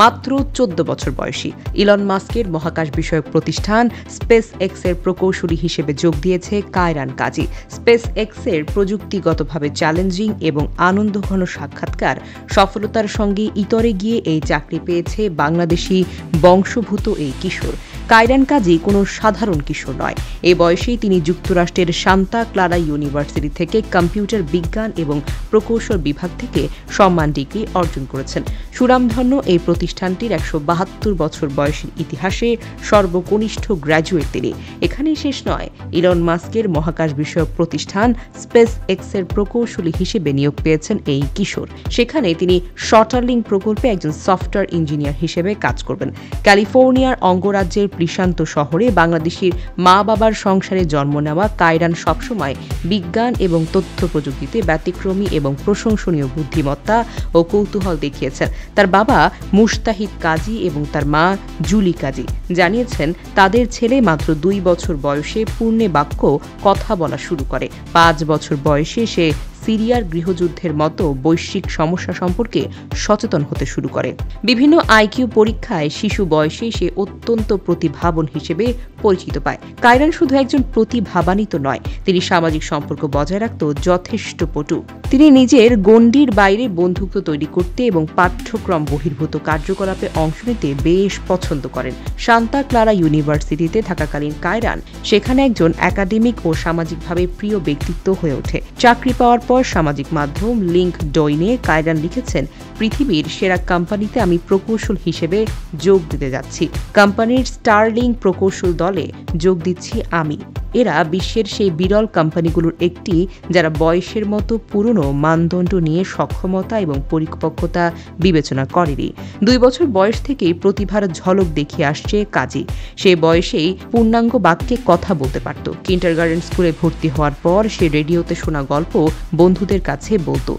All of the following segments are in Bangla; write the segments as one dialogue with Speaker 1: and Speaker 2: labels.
Speaker 1: মাত্র 14 বছর বয়সী। ইলন মাস্কের মহাকাশ বিষয়ক প্রতিষ্ঠান স্পেস এক্সের প্রকৌশলী হিসেবে যোগ দিয়েছে কায়রান কাজী। স্পেস এক্সের প্রযুক্তিগতভাবে চ্যালেঞ্জিং এবং আনন্দঘন সাক্ষাৎকার সফলতার সঙ্গে ইতরে গিয়ে এই চাকরি পেয়েছে বাংলাদেশি বংশোদ্ভূত এই কিশোর। কায়রান কাজী কোনো সাধারণ কিশোর নয়। এই বয়সেই তিনি যুক্তরাষ্ট্রের সান্তা ক্লারা ইউনিভার্সিটি থেকে কম্পিউটার বিজ্ঞান এবং প্রকৌশল বিভাগ থেকে সম্মান ডিগ্রি অর্জন করেছেন। সুনামধন্য এই প্রতিষ্ঠানটির 172 বছর বয়সের ইতিহাসে সর্বকনিষ্ঠ গ্র্যাজুয়েট তিনি। এখানেই শেষ নয়, ইলন মাস্কের মহাকাশ বিষয়ক প্রতিষ্ঠান স্পেস এক্সের প্রকৌশলী হিসেবে নিয়োগ পেয়েছেন এই কিশোর। সেখানে তিনি শটারলিং প্রকল্পে একজন সফটওয়্যার ইঞ্জিনিয়ার হিসেবে কাজ করবেন। ক্যালিফোর্নিয়ার অঙ্গরাজ্যের প্রিশান্ত শহরে বাংলাদেশির মা বাবার সংসারে জন্ম নেওয়া কায়রান সবসময় বিজ্ঞান এবং তথ্য প্রযুক্তিতে ব্যতিক্রমী এবং প্রশংসনীয় বুদ্ধিমত্তা ও কৌতূহল দেখিয়েছেন। তার বাবা মুস্তাহিদ কাজী এবং তার মা জুলি কাজী জানিয়েছেন, তাদের ছেলে মাত্র 2 বছর বয়সে পূর্ণে বাক্য কথা বলা শুরু করে। 5 বছর বয়সে সে সিরিয়ার গৃহযুদ্ধের মতো বৈশ্বিক সমস্যা সম্পর্কে সচেতন হতে শুরু করে। বিভিন্ন আইকিউ পরীক্ষায় শিশু বয়সে সে অত্যন্ত প্রতিভাবান হিসেবে পরিচিত পায়। কায়রান শুধু একজন প্রতিভাবানই তো নয়, তিনি সামাজিক সম্পর্ক বজায় রাখতে যথেষ্ট পটু। তিনি নিজের গণ্ডির বাইরে বন্ধুত্ব তৈরি করতে এবং পাঠ্যক্রম বহির্ভূত কার্যকলাপে অংশ নিতে বেশ পছন্দ করেন। সান্তা ক্লারা ইউনিভার্সিটিতে থাকাকালীন কায়রান সেখানে একজন একাডেমিক ও সামাজিকভাবে প্রিয় ব্যক্তিত্ব হয়ে ওঠে। চাকরি পাওয়ার পর সামাজিক মাধ্যম লিঙ্কডইনে কায়রান লিখেছেন, পৃথিবীর সেরা কোম্পানিতে আমি প্রকৌশল হিসেবে যোগ দিতে যাচ্ছি। কোম্পানির স্টারলিং প্রকৌশল দলে যোগ দিচ্ছি আমি। এরা বিশ্বের সেই বিরল কোম্পানিগুলোর একটি যারা বয়সের মতো পুরনো মানদণ্ড নিয়ে সক্ষমতা এবং পরিপক্কতা বিবেচনা করেনি। 2 বছর বয়স থেকেই প্রতিভার ঝলক দেখিয়ে আসছে কাজী। সে বয়সেই পূর্ণাঙ্গ বাক্যে কথা বলতে পারত। কিন্ডারগার্টেন স্কুলে ভর্তি হওয়ার পর সে রেডিওতে শোনা গল্প বন্ধুদের কাছে বলতো।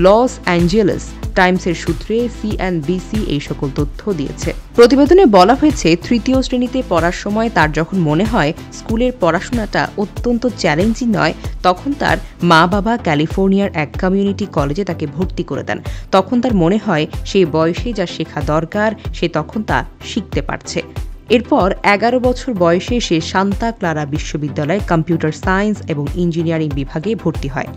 Speaker 1: লস অ্যাঞ্জেলেস টাইমসের সূত্রে সিএনবিসি এই সকল তথ্য দিয়েছে। প্রতিবেদনে বলা হয়েছে, 3য় শ্রেণীতে পড়ার সময় তার যখন মনে হয় স্কুলের পড়াশোনাটা অত্যন্ত চ্যালেঞ্জিং নয়, তখন তার মা বাবা ক্যালিফোর্নিয়ার এক কমিউনিটি কলেজে তাকে ভর্তি করে দেন। তখন তার মনে হয় সেই বয়সে যা শেখা দরকার সে তখন তা শিখতে পারছে। এরপর 11 বছর বয়সে সে সান্তা ক্লারা বিশ্ববিদ্যালয়ে কম্পিউটার সায়েন্স এবং ইঞ্জিনিয়ারিং বিভাগে ভর্তি হয়।